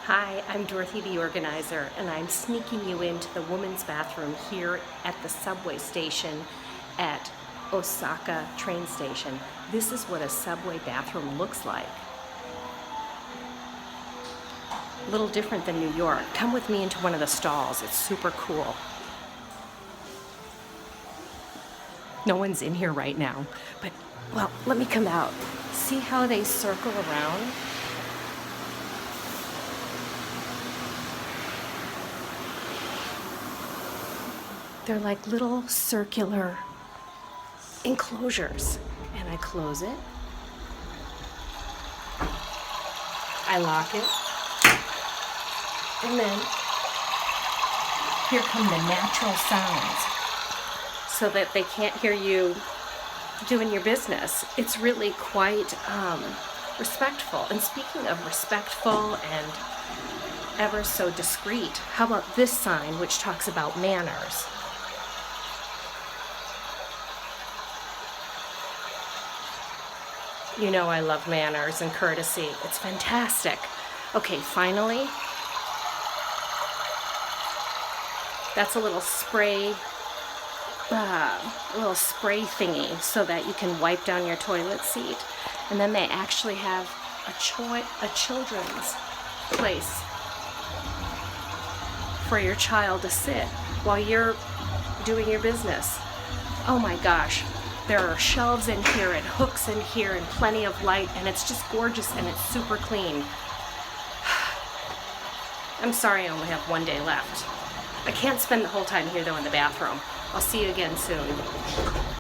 Hi, I'm Dorothy the Organizer, and I'm sneaking you into the women's bathroom here at the subway station at Osaka train station. This is what a subway bathroom looks like. A little different than New York. Come with me into one of the stalls. It's super cool. No one's in here right now, but, well, let me come out. See how they circle around? They're like little circular enclosures. And I close it. I lock it. And then here come the natural sounds so that they can't hear you doing your business. It's really quite respectful. And speaking of respectful and ever so discreet, how about this sign which talks about manners? You know I love manners and courtesy. It's fantastic. Okay, finally, that's a little spray thingy so that you can wipe down your toilet seat. And then they actually have a children's place for your child to sit while you're doing your business. Oh my gosh. There are shelves in here and hooks in here and plenty of light, and it's just gorgeous and it's super clean. I'm sorry I only have one day left. I can't spend the whole time here though in the bathroom. I'll see you again soon.